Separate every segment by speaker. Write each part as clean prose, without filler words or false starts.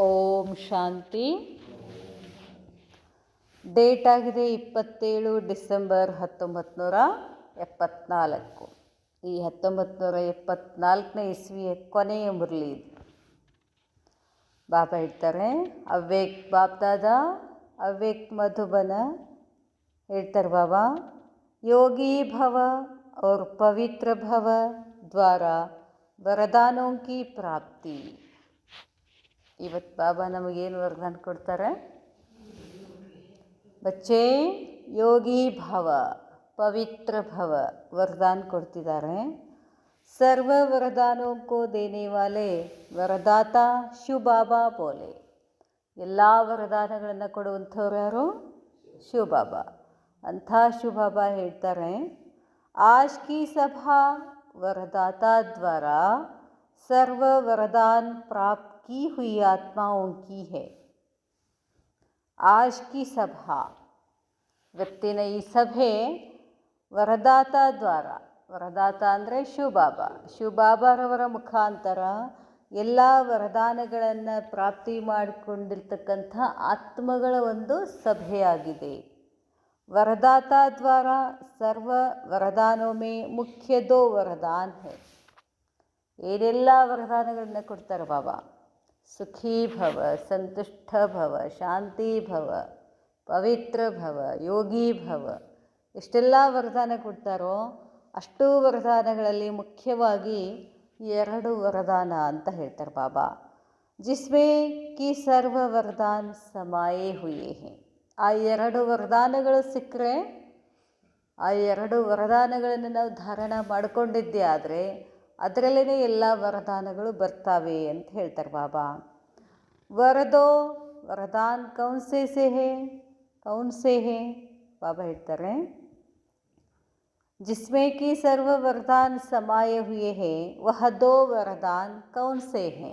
Speaker 1: ಓಂ ಶಾಂತಿ. Date ಆಗಿದೆ 27 December 1974. ಈ 1974ನೇ ಇಸ್ವಿಯ ಕೊನೆಯ ಮುರಳಿ ಇದು. ಬಾಬಾ ಹೇಳ್ತಾರೆ, ಅವ್ಯಕ್ತ ಬಾಪ್ದಾದ ಅವ್ಯಕ್ತ ಮಧುಬನ ಹೇಳ್ತಾರೆ ಬಾಬಾ, ಯೋಗಿ ಭವ और पवित्र भव द्वारा वरदानों की प्राप्ति. ಇವತ್ತು ಬಾಬಾ ನಮಗೇನು ವರದಾನ ಕೊಡ್ತಾರೆ? ಬಚ್ಚೆ ಯೋಗಿ ಭವ ಪವಿತ್ರ ಭವ ವರದಾನ ಕೊಡ್ತಿದ್ದಾರೆ. ಸರ್ವ ವರದಾನೋं को देने वाले ವರದಾತ ಶಿವ ಬಾಬಾ ಬೋಲೆ. ಎಲ್ಲ ವರದಾನಗಳನ್ನು ಕೊಡುವಂಥವ್ರು ಯಾರು? ಶಿವ ಬಾಬಾ. ಅಂಥ ಶಿವ ಬಾಬಾ ಹೇಳ್ತಾರೆ, आज की सभा वरदाता द्वारा सर्व वरदान प्राप्त की हुई आत्माओं की है. आज की सभा ಇವತ್ತಿನ ಈ ಸಭೆ ವರದಾತ ದ್ವಾರ, ವರದಾತ ಅಂದರೆ ಶಿವಬಾಬಾರವರ ಮುಖಾಂತರ ಎಲ್ಲ ವರದಾನಗಳನ್ನು ಪ್ರಾಪ್ತಿ ಮಾಡಿಕೊಂಡಿರ್ತಕ್ಕಂಥ ಆತ್ಮಗಳ ಒಂದು ಸಭೆಯಾಗಿದೆ. वरदाता द्वारा सर्व वरदानों में मुख्य 2 वरदान है. ಏನೆಲ್ಲ ವರದಾನಗಳನ್ನು ಕೊಡ್ತಾರೆ ಬಾಬಾ? ಸುಖೀ ಭವ, ಸಂತುಷ್ಟ ಭವ, ಶಾಂತಿ ಭವ, ಪವಿತ್ರ ಭವ, ಯೋಗಿ ಭವ. ಎಷ್ಟೆಲ್ಲ ವರದಾನ ಕೊಡ್ತಾರೋ ಅಷ್ಟು ವರದಾನಗಳಲ್ಲಿ ಮುಖ್ಯವಾಗಿ 2 ವರದಾನ ಅಂತ ಹೇಳ್ತಾರೆ ಬಾಬಾ. ಜಿಸ್ಮೇ ಕಿ ಸರ್ವ ವರದಾನ ಸಮಾಯೇ ಹುಯೇ ಹೇ. ಆ 2 ವರದಾನಗಳು ಸಿಕ್ಕರೆ, ಆ 2 ವರದಾನಗಳನ್ನು ನಾವು ಧಾರಣ ಮಾಡಿಕೊಂಡಿದ್ದೇ ಆದರೆ ಅದರಲ್ಲೇ ಎಲ್ಲ ವರದಾನಗಳು ಬರ್ತಾವೆ ಅಂತ ಹೇಳ್ತಾರೆ ಬಾಬಾ. ವರದೋ ವರದಾನ್ ಕೌನ್ಸೆ ಹೇ ಬಾಬಾ ಹೇಳ್ತಾರೆ, ಜಿಸ್ಮೇ ಕಿ ಸರ್ವ ವರದಾನ್ ಸಮಾಯ ಹುಯೇ ಹೇ ವಹ 2 ವರದಾನ್ ಕೌನ್ಸೆ ಹೇ.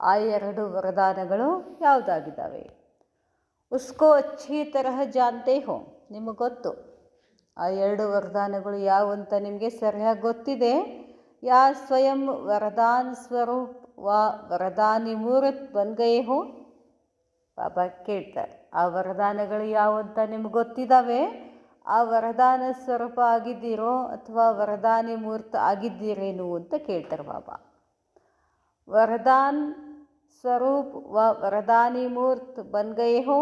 Speaker 1: ಆ 2 ವರದಾನಗಳು ಯಾವುದಾಗಿದ್ದಾವೆ? ಉಸ್ಕೋ ಅಚ್ಚಿ ತರಹ ಜಾನ್ತೆ ಹೋ. ನಿಮಗೆ ಗೊತ್ತು ಆ 2 ವರದಾನಗಳು ಯಾವಂತ ನಿಮಗೆ ಸರಿಯಾಗಿ ಗೊತ್ತಿದೆ. ಯಾ ಸ್ವಯಂ ವರದಾನ್ ಸ್ವರೂಪ್ ವ ವರದಾನಿ ಮೂರ್ತ್ ಬನ್ ಗಯೇ ಹೋ. ಬಾಬಾ ಕೇಳ್ತಾರೆ, ಆ ವರದಾನಗಳು ಯಾವಂತ ನಿಮ್ಗೆ ಗೊತ್ತಿದ್ದಾವೆ, ಆ ವರದಾನ ಸ್ವರೂಪ ಆಗಿದ್ದೀರೋ ಅಥವಾ ವರದಾನಿ ಮೂರ್ತ ಆಗಿದ್ದೀರೇನು ಅಂತ ಕೇಳ್ತಾರೆ ಬಾಬಾ. ವರದಾನ್ स्वरूप व वरदानी मूर्त बन गए हो.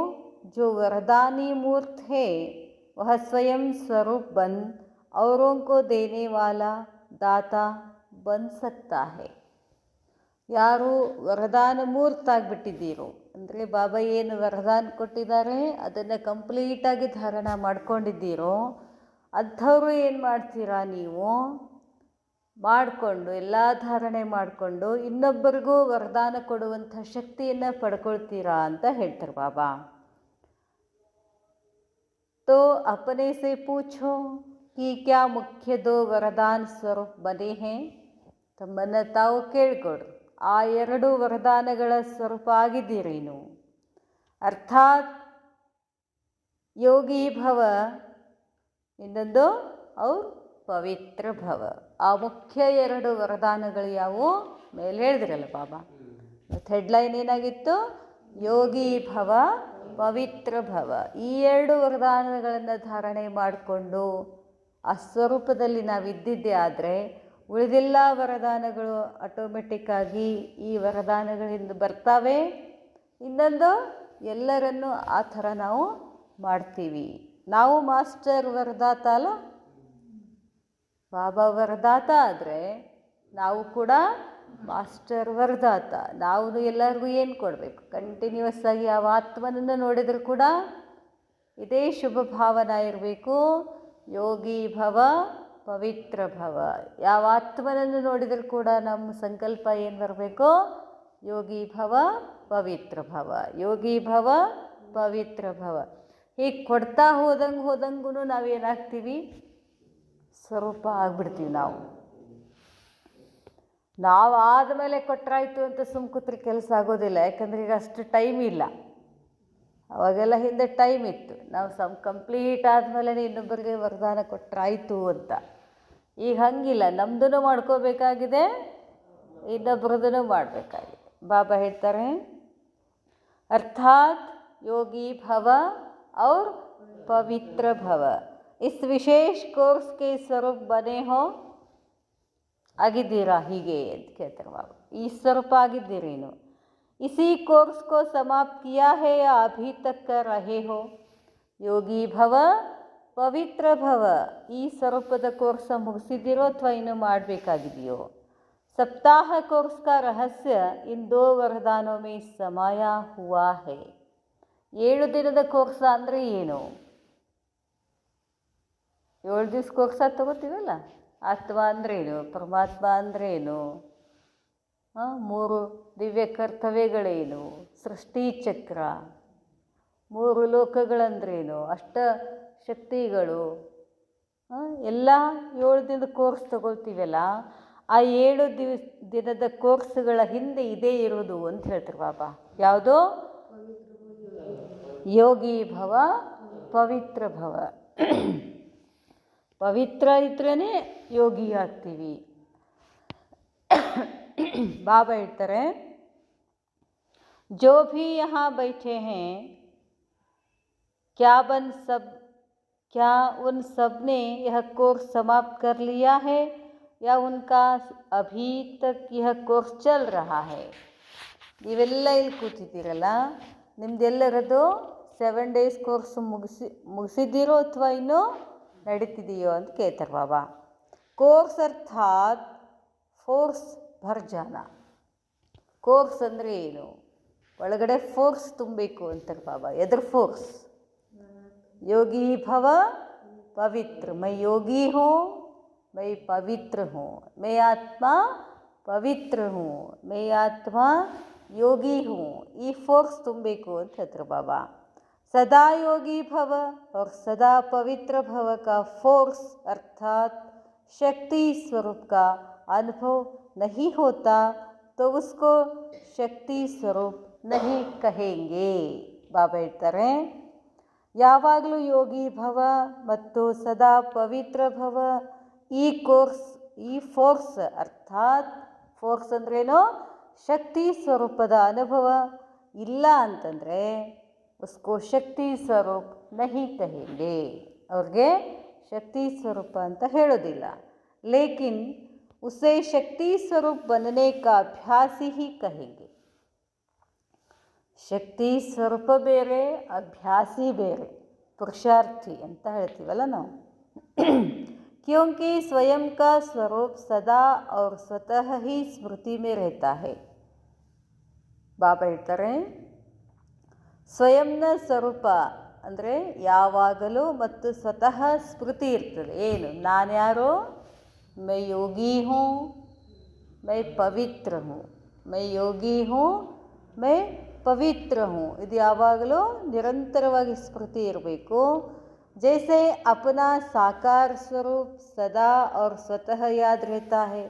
Speaker 1: जो वरदानी मूर्त है वह स्वयं स्वरूप बन औरों को देने वाला दाता बन सकता है. ಯಾರು ವರದಾನ ಮೂರ್ತ ಆಗಿಬಿಟ್ಟಿದ್ದೀರೋ ಅಂದರೆ ಬಾಬಾ ಏನು ವರದಾನ ಕೊಟ್ಟಿದ್ದಾರೆ ಅದನ್ನು ಕಂಪ್ಲೀಟಾಗಿ ಧಾರಣ ಮಾಡ್ಕೊಂಡಿದ್ದೀರೋ ಅಂಥವರು ಏನು ಮಾಡ್ತೀರಾ? ನೀವು ಮಾಡಿಕೊಂಡು ಎಲ್ಲ ಧಾರಣೆ ಮಾಡಿಕೊಂಡು ಇನ್ನೊಬ್ಬರಿಗೂ ವರದಾನ ಕೊಡುವಂಥ ಶಕ್ತಿಯನ್ನು ಪಡ್ಕೊಳ್ತೀರಾ ಅಂತ ಹೇಳ್ತಾರೆ ಬಾಬಾ. ತೋ ಅಪನೆ ಸೆ ಪೂಛೋ ಕಿ ಕ್ಯಾ ಮುಖ್ಯ 2 ವರದಾನ ಸ್ವರೂಪ್ ಬನೆ ಹೇ. ತಮ್ಮನ್ನು ತಾವು ಕೇಳ್ಕೊಡ್ರಿ, ಆ 2 ವರದಾನಗಳ ಸ್ವರೂಪ ಆಗಿದ್ದೀರೇನು? ಅರ್ಥಾತ್ ಯೋಗಿ ಭವ, ಇನ್ನೊಂದು ಅವ್ರು ಪವಿತ್ರ ಭವ. ಆ ಮುಖ್ಯ 2 ವರದಾನಗಳು ಯಾವುವು? ಮೇಲೆ ಹೇಳಿದ್ರಲ್ಲ ಬಾಬಾ. ಮತ್ತು ಹೆಡ್ಲೈನ್ ಏನಾಗಿತ್ತು? ಯೋಗಿ ಭವ, ಪವಿತ್ರ ಭವ. ಈ 2 ವರದಾನಗಳನ್ನು ಧಾರಣೆ ಮಾಡಿಕೊಂಡು ಆ ಸ್ವರೂಪದಲ್ಲಿ ನಾವು ಇದ್ದಿದ್ದೇ ಆದರೆ ಉಳಿದೆಲ್ಲ ವರದಾನಗಳು ಆಟೋಮೆಟಿಕ್ಕಾಗಿ ಈ ವರದಾನಗಳಿಂದ ಬರ್ತಾವೆ. ಇನ್ನೊಂದು, ಎಲ್ಲರನ್ನೂ ಆ ಥರ ನಾವು ಮಾಡ್ತೀವಿ. ನಾವು ಮಾಸ್ಟರ್ ವರದಾತ ಅಲ್ಲ, ಬಾಬಾ ವರದಾತ ಆದರೆ ನಾವು ಕೂಡ ಮಾಸ್ಟರ್ ವರದಾತ. ನಾವು ಎಲ್ಲರಿಗೂ ಏನು ಕೊಡಬೇಕು? ಕಂಟಿನ್ಯೂಸ್ ಆಗಿ ಯಾವ ಆತ್ಮನನ್ನು ನೋಡಿದರೂ ಕೂಡ ಇದೇ ಶುಭ ಭಾವನೆ ಇರಬೇಕು. ಯೋಗಿ ಭವ, ಪವಿತ್ರ ಭವ. ಯಾವ ಆತ್ಮನನ್ನು ನೋಡಿದರೂ ಕೂಡ ನಮ್ಮ ಸಂಕಲ್ಪ ಏನು ಬರಬೇಕು? ಯೋಗಿ ಭವ, ಪವಿತ್ರ ಭವ, ಯೋಗಿ ಭವ, ಪವಿತ್ರ ಭವ. ಹೀಗೆ ಕೊಡ್ತಾ ಹೋದಂಗೂ ನಾವೇನಾಗ್ತೀವಿ? ಸ್ವರೂಪ ಆಗಿಬಿಡ್ತೀವಿ. ನಾವು ಆದಮೇಲೆ ಕೊಟ್ಟರಾಯ್ತು ಅಂತ ಕೂತ್ರೆ ಕೆಲಸ ಆಗೋದಿಲ್ಲ. ಯಾಕಂದರೆ ಈಗ ಅಷ್ಟು ಟೈಮ್ ಇಲ್ಲ. ಅವಾಗೆಲ್ಲ ಹಿಂದೆ ಟೈಮ್ ಇತ್ತು. ನಾವು ಕಂಪ್ಲೀಟ್ ಆದಮೇಲೆ ಇನ್ನೊಬ್ಬರಿಗೆ ವರದಾನ ಕೊಟ್ಟರಾಯ್ತು ಅಂತ. ಈಗ ಹಂಗಿಲ್ಲ. ನಮ್ಮದೂ ಮಾಡ್ಕೋಬೇಕಾಗಿದೆ, ಇನ್ನೊಬ್ರದೂ ಮಾಡಬೇಕಾಗಿದೆ. बाबा ಹೇಳ್ತಾರೆ अर्थात योगी भव और पवित्र भव। इस विशेष कोर्स के स्वरूप बने हो ಆಗಿದ್ದೀರಾ ಹೀಗೆ ಅಂತ ಕೇಳ್ತಾರೆ ಬಾಬಾ। ಈ ಸ್ವರೂಪ ಆಗಿದ್ದೀರೇನು? इसी कोर्स को समाप्त किया है या अभी तक कर रहे हो? ಯೋಗಿ ಭವ ಪವಿತ್ರ ಭವ। ಈ ಸ್ವರೂಪದ ಕೋರ್ಸ್ ಮುಗಿಸಿದ್ದೀರೋ ಅಥವಾ ಇನ್ನೂ ಮಾಡಬೇಕಾಗಿದೆಯೋ? सप्ताह कोर्स का रहस्य इन 2 वरदानों में समाया हुआ है। 7 ದಿನದ ಕೋರ್ಸ್ ಅಂದರೆ ಏನು? 7 ದಿವಸ ಕೋರ್ಸ್ ತಗೋತೀವಲ್ಲ, ಆತ್ಮ ಅಂದ್ರೇನು, ಪರಮಾತ್ಮ ಅಂದ್ರೇನು, 3 ದಿವ್ಯ ಕರ್ತವ್ಯಗಳೇನು, ಸೃಷ್ಟಿ ಚಕ್ರ, 3 ಲೋಕಗಳಂದ್ರೇನು, ಅಷ್ಟ ಶಕ್ತಿಗಳು, ಎಲ್ಲ 7 ದಿನದ ಕೋರ್ಸ್ ತಗೊಳ್ತೀವಲ್ಲ, ಆ 7 ದಿನದ ಕೋರ್ಸ್ಗಳ ಹಿಂದೆ ಇದೇ ಇರೋದು ಅಂತ ಹೇಳ್ತಾರೆ ಬಾಬಾ। ಯಾವುದೋ ಯೋಗಿ ಭವ ಪವಿತ್ರ ಭವ। ಪವಿತ್ರ ಇದ್ರೇ ಯೋಗಿ ಆಗ್ತೀವಿ। ಬಾಬಾ ಹೇಳ್ತಾರೆ जो भी यहाँ बैठे हैं क्या उन सब ने यह कोर्स समाप्त कर लिया है या उनका अभी तक यह कोर्स चल रहा है? ನೀವೆಲ್ಲ ಇಲ್ಲಿ ಕೂತಿದ್ದೀರಲ್ಲ, ನಿಮ್ದೆಲ್ಲರದು 7 days ಕೋರ್ಸ್ ಮುಗಿಸಿದ್ದೀರೋ ಅಥವಾ ಇನ್ನೂ ನಡೀತಿದೆಯೋ ಅಂತ ಕೇಳ್ತಾರೆ ಬಾಬಾ। ಕೋರ್ಸ್ ಅರ್ಥಾತ್ ಫೋರ್ಸ್ ಭರ್ಜಾನ। ಕೋರ್ಸ್ ಅಂದರೆ ಏನು? ಒಳಗಡೆ ಫೋರ್ಸ್ ತುಂಬಬೇಕು ಅಂತಾರೆ ಬಾಬಾ। ಎದ್ರ ಫೋರ್ಸ್? ಯೋಗಿ ಭವ ಪವಿತ್ರ। ಮೈ ಯೋಗಿ ಹೂँ, मैं पवित्र हूँ, मैं आत्मा पवित्र हूँ, मैं आत्मा योगी हूँ। ಈ ಫೋರ್ಸ್ ತುಂಬಬೇಕು ಅಂತ ಹೇಳ್ತಾರೆ ಬಾಬಾ। सदा योगी भव और सदा पवित्र भव का फोर्स अर्थात शक्ति स्वरूप का अनुभव नहीं होता तो उसको शक्ति स्वरूप नहीं कहेंगे। ಬಾಬಾ ಹೇಳ್ತಾರೆ ಯಾವಾಗಲೂ ಯೋಗಿ ಭವ ಮತ್ತು ಸದಾ ಪವಿತ್ರ ಭವ ಈ ಫೋರ್ಸ್ ಅರ್ಥಾತ್ ಫೋರ್ಸ್ ಅಂದ್ರೇನೋ ಶಕ್ತಿ ಸ್ವರೂಪದ ಅನುಭವ ಇಲ್ಲ ಅಂತಂದರೆ उसको ಶಕ್ತಿ ಸ್ವರೂಪ್ ನಹಿ ಕಹೆಂಗೆ, ಅವ್ರಿಗೆ ಶಕ್ತಿ ಸ್ವರೂಪ ಅಂತ ಹೇಳೋದಿಲ್ಲ। ಲೇಕಿನ್ ಉಸೆ ಶಕ್ತಿ ಸ್ವರೂಪ್ बनने का ಅಭ್ಯಾಸಿ ಹಿ ಕಹೆಂಗೆ। ಶಕ್ತಿ ಸ್ವರೂಪ ಬೇರೆ, ಅಭ್ಯಾಸಿ ಬೇರೆ, ಪುರುಷಾರ್ಥಿ ಅಂತ ಹೇಳ್ತೀವಲ್ಲ ನಾವು। क्योंकि स्वयं का स्वरूप सदा और स्वतः ही स्मृति में रहता है। ಬಾಬಾ ಹೇಳ್ತಾರೆ ಸ್ವಯಂನ ಸ್ವರೂಪ ಅಂದರೆ ಯಾವಾಗಲೂ ಮತ್ತು ಸ್ವತಃ ಸ್ಮೃತಿ ಇರ್ತದೆ। ಏನು? ನಾನ್ಯಾರೋ? ಮೈ ಯೋಗಿ ಹೂँ, ಮೈ ಪವಿತ್ರ ಹೂँ, ಮೈ ಯೋಗಿ ಹೂँ, ಮೈ ಪವಿತ್ರ ಹೂँ। ಇದು ಯಾವಾಗಲೂ ನಿರಂತರವಾಗಿ ಸ್ಮೃತಿ ಇರಬೇಕು। जैसे अपना साकार स्वरूप सदा और स्वतः याद रहता है।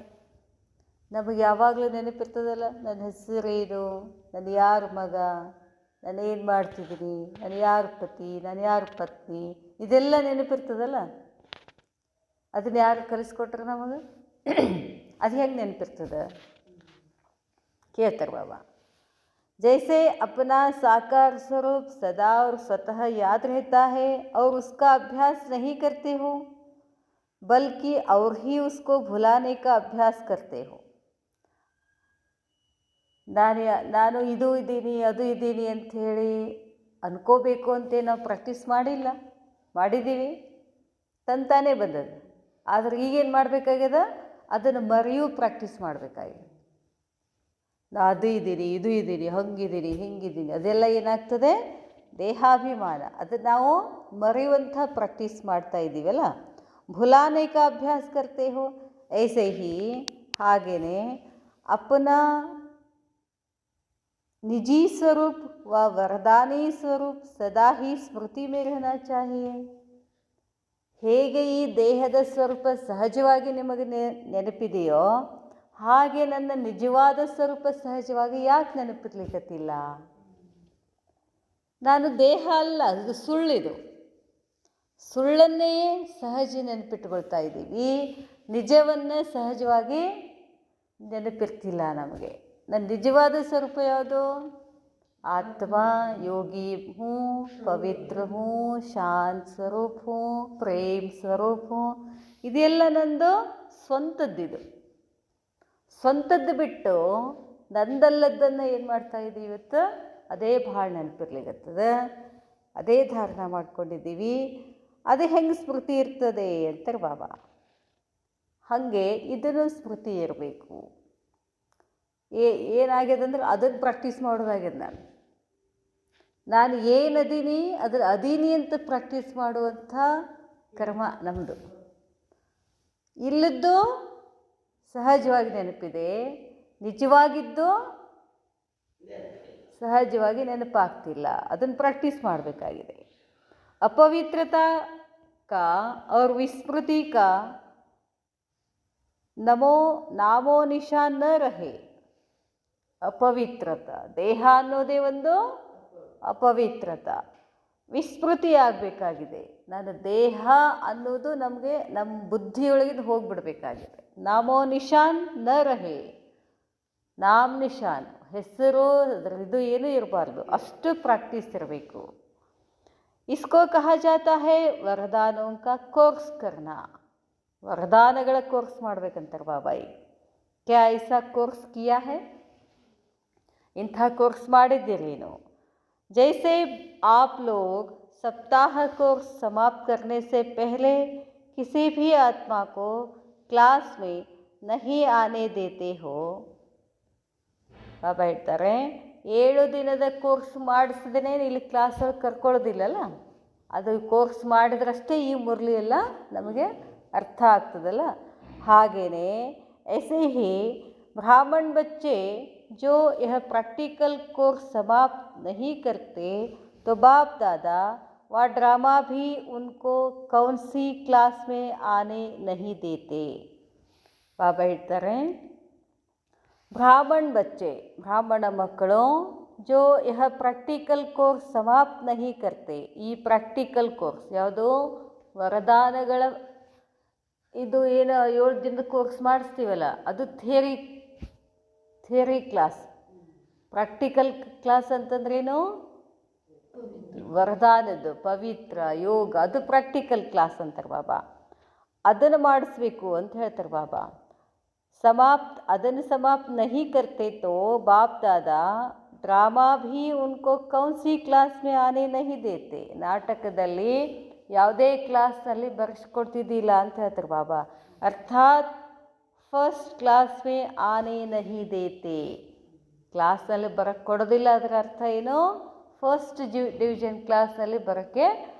Speaker 1: ನಮಗೆ ಯಾವಾಗಲೂ ನೆನಪಿರ್ತದಲ್ಲ, ನನ್ನ ಹೆಸರೇನು, ನಾನು ಯಾರ ಮಗ, ನಾನು ಏನು ಮಾಡ್ತಿದ್ದೀನಿ, ನಾನು ಯಾರ ಪತಿ, ನಾನು ಯಾರ ಪತ್ನಿ, ಇದೆಲ್ಲ ನೆನಪಿರ್ತದಲ್ಲ। ಅದನ್ನು ಯಾರು ಕಲಿಸ್ಕೊಟ್ರೆ ನಮಗೆ? ಅದು ಹೆಂಗೆ ನೆನಪಿರ್ತದೆ ಕೇಳ್ತಾರೆ ಬಾಬಾ। जैसे अपना साकार स्वरूप सदा और स्वतः याद रहता है और उसका अभ्यास नहीं करते हो बल्कि और ही उसको भुलाने का अभ्यास करते हो। ನಾನು ಇದು ಇದ್ದೀನಿ ಅದು ಇದ್ದೀನಿ ಅಂಥೇಳಿ ಅನ್ಕೋಬೇಕು ಅಂತ ನಾವು ಪ್ರಾಕ್ಟೀಸ್ ಮಾಡಿದ್ದೀವಿ, ತಂತಾನೇ ಬಂದದ್ದು। ಆದರೆ ಈಗೇನು ಮಾಡಬೇಕಾಗ್ಯದ? ಅದನ್ನು ಮರೆಯೂ ಪ್ರಾಕ್ಟೀಸ್ ಮಾಡಬೇಕಾಗಿದೆ। ನಾ ಅದು ಇದ್ದೀನಿ, ಇದು ಇದ್ದೀನಿ, ಹಂಗಿದ್ದೀನಿ, ಹಿಂಗಿದ್ದೀನಿ, ಅದೆಲ್ಲ ಏನಾಗ್ತದೆ? ದೇಹಾಭಿಮಾನ। ಅದು ನಾವು ಮರೆಯುವಂಥ ಪ್ರಾಕ್ಟೀಸ್ ಮಾಡ್ತಾ ಇದ್ದೀವಲ್ಲ। ಭುಲಾನೆ ಕಾ ಅಭ್ಯಾಸ ಕರ್ತೆ ಹೋ ಐಸೆ ಹಿ, ಹಾಗೇನೆ ಅಪನಾ निजी स्वरूप व वरदानी स्वरूप सदा ही स्मृति में रहना चाहिए। ಹೇಗೆ ಈ ದೇಹದ ಸ್ವರೂಪ ಸಹಜವಾಗಿ ನಿಮಗೆ ನೆನಪಿದೆಯೋ ಹಾಗೆ ನನ್ನ ನಿಜವಾದ ಸ್ವರೂಪ ಸಹಜವಾಗಿ ಯಾಕೆ ನೆನಪಿರ್ಲಿಕ್ಕತ್ತಿಲ್ಲ? ನಾನು ದೇಹ ಅಲ್ಲ, ಇದು ಸುಳ್ಳಿದು, ಸುಳ್ಳನ್ನೇ ಸಹಜ ನೆನಪಿಟ್ಕೊಳ್ತಾ ಇದ್ದೀವಿ, ನಿಜವನ್ನು ಸಹಜವಾಗಿ ನೆನಪಿರ್ತಿಲ್ಲ ನಮಗೆ। ನನ್ನ ನಿಜವಾದ ಸ್ವರೂಪ ಯಾವುದು? ಆತ್ಮ, ಯೋಗಿ ಹೂँ, ಪವಿತ್ರ ಹೂँ, ಶಾಂತ ಸ್ವರೂಪ ಹೂँ, ಪ್ರೇಮ್ ಸ್ವರೂಪ ಹೂँ. ಇದೆಲ್ಲ ನಂದು ಸ್ವಂತದ್ದಿದು. ಸ್ವಂತದ್ದು ಬಿಟ್ಟು ನಂದಲ್ಲದ್ದನ್ನು ಏನು ಮಾಡ್ತಾ ಇದ್ದೀವಿ ಇವತ್ತು? ಅದೇ ಭಾಳ ನೆನಪಿರ್ಲಿಕ್ಕತ್ತದ, ಅದೇ ಧಾರಣ ಮಾಡ್ಕೊಂಡಿದ್ದೀವಿ. ಅದು ಹೆಂಗೆ ಸ್ಮೃತಿ ಇರ್ತದೆ ಅಂತಾರೆ ಬಾಬಾ. ಹಾಗೆ ಇದನ್ನು ಸ್ಮೃತಿ ಇರಬೇಕು. ಏನಾಗ್ಯದ ಅಂದ್ರೆ ಅದನ್ನು ಪ್ರಾಕ್ಟೀಸ್ ಮಾಡೋದಾಗ್ಯದ. ನಾನು ಏನದೀನಿ ಅದ್ರ ಅದೀನಿ ಅಂತ ಪ್ರಾಕ್ಟೀಸ್ ಮಾಡುವಂಥ ಕರ್ಮ ನಮ್ಮದು. ಇಲ್ಲದ್ದು ಸಹಜವಾಗಿ ನೆನಪಿದೆ, ನಿಜವಾಗಿದ್ದು ಸಹಜವಾಗಿ ನೆನಪಾಗ್ತಿಲ್ಲ. ಅದನ್ನು ಪ್ರಾಕ್ಟೀಸ್ ಮಾಡಬೇಕಾಗಿದೆ. अपवित्रता का और विस्मृति का नामो निशान न रहे. ಅಪವಿತ್ರತ, ದೇಹ ಅನ್ನೋದೇ ಒಂದು ಅಪವಿತ್ರತ. ವಿಸ್ಮೃತಿ ಆಗಬೇಕಾಗಿದೆ. ನನ್ನ ದೇಹ ಅನ್ನೋದು ನಮಗೆ ನಮ್ಮ ಬುದ್ಧಿಯೊಳಗಿಂದ ಹೋಗಿಬಿಡ್ಬೇಕಾಗಿದೆ. ನಾಮೋ ನಿಶಾನ್ ನ ರಹೆ. ನಾಮ್ ನಿಶಾನ್, ಹೆಸರು ಇದು ಏನೂ ಇರಬಾರ್ದು, ಅಷ್ಟು ಪ್ರಾಕ್ಟೀಸ್ ಇರಬೇಕು. इसको कहा जाता है वरदानों का कोर्स करना. वरदानಗಳ ಕೋರ್ಸ್ ಮಾಡಬೇಕಂತಾರೆ ಬಾಬಾಯಿ. क्या ऐसा कोर्स किया है? ಇಂಥ ಕೋರ್ಸ್ ಮಾಡಿದ್ದೀರಿ ನೀವು. जैसे आप लोग सप्ताह कोर्स समाप्त करने से पहले किसी भी आत्मा को क्लास में नहीं आने देते हो. ಬಾಬಾ ಹೇಳ್ತಾರೆ, 7 ದಿನದ ಕೋರ್ಸ್ ಮಾಡಿಸಿದ್ರೆ ಇಲ್ಲಿ ಕ್ಲಾಸಲ್ಲಿ ಕರ್ಕೊಳ್ಳೋದಿಲ್ಲಲ್ಲ, ಅದು ಕೋರ್ಸ್ ಮಾಡಿದ್ರಷ್ಟೇ ಈ ಮುರಳಿ ಎಲ್ಲ ನಮಗೆ ಅರ್ಥ ಆಗ್ತದಲ್ಲ. ಹಾಗೆಯೇ ऐसे ही ब्राह्मण बच्चे जो यह प्रैक्टिकल कोर्स समाप्त नहीं करते तो बाप दादा वह ड्रामा भी उनको कौन सी क्लास में आने नहीं देते. ಬಾಬಾ ಹೇಳ್ತಾರೆ, ಬ್ರಾಹ್ಮಣ ಬಚ್ಚೆ, ಬ್ರಾಹ್ಮಣ ಮಕ್ಕಳು, ಜೋ ಯಹ ಪ್ರಾಕ್ಟಿಕಲ್ ಕೋರ್ಸ್ ಸಮಾಪ್ತ ನಹಿ ಕರ್ತೆ. ಈ ಪ್ರಾಕ್ಟಿಕಲ್ ಕೋರ್ಸ್ ಯಾವುದು? ವರದಾನಗಳ ಇದು ಏನು 7 ದಿನದ ಕೋರ್ಸ್ ಮಾಡಿಸ್ತೀವಲ್ಲ, ಅದು ಥಿಯರಿ ಕ್ಲಾಸ್. ಪ್ರಾಕ್ಟಿಕಲ್ ಕ್ಲಾಸ್ ಅಂತಂದ್ರೇನು? ವರದಾನದ್ದು, ಪವಿತ್ರ, ಯೋಗ, ಅದು ಪ್ರಾಕ್ಟಿಕಲ್ ಕ್ಲಾಸ್ ಅಂತಾರೆ ಬಾಬಾ. ಅದನ್ನು ಮಾಡಿಸ್ಬೇಕು ಅಂತ ಹೇಳ್ತಾರೆ ಬಾಬಾ. ಅದನ್ನು ಸಮಾಪ್ತ ನಹಿ ಕರ್ತೆ ತೋ ಬಾಪ್ ದಾದಾ ಡ್ರಾಮಾ ಭೀ ಉನ್ಕೋ ಕೌನ್ ಸಿ ಕ್ಲಾಸ್ ಮೇ ಆನೆ ನಹಿ ದೇತೆ. ನಾಟಕದಲ್ಲಿ ಯಾವುದೇ ಕ್ಲಾಸ್ನಲ್ಲಿ ಬರೆಸ್ಕೊಡ್ತಿದ್ದಿಲ್ಲ ಅಂತ ಹೇಳ್ತಾರೆ ಬಾಬಾ. ಅರ್ಥಾತ್ ಫಸ್ಟ್ ಕ್ಲಾಸ್ ಮೇ ಆನೆ ನಹಿ ದೇತೆ. ಕ್ಲಾಸ್ನಲ್ಲಿ ಬರೋಕ್ಕೆ ಕೊಡೋದಿಲ್ಲ. ಅದರ ಅರ್ಥ ಏನು? ಫಸ್ಟ್ ಡಿವಿಷನ್ ಕ್ಲಾಸ್ನಲ್ಲಿ ಬರೋಕ್ಕೆ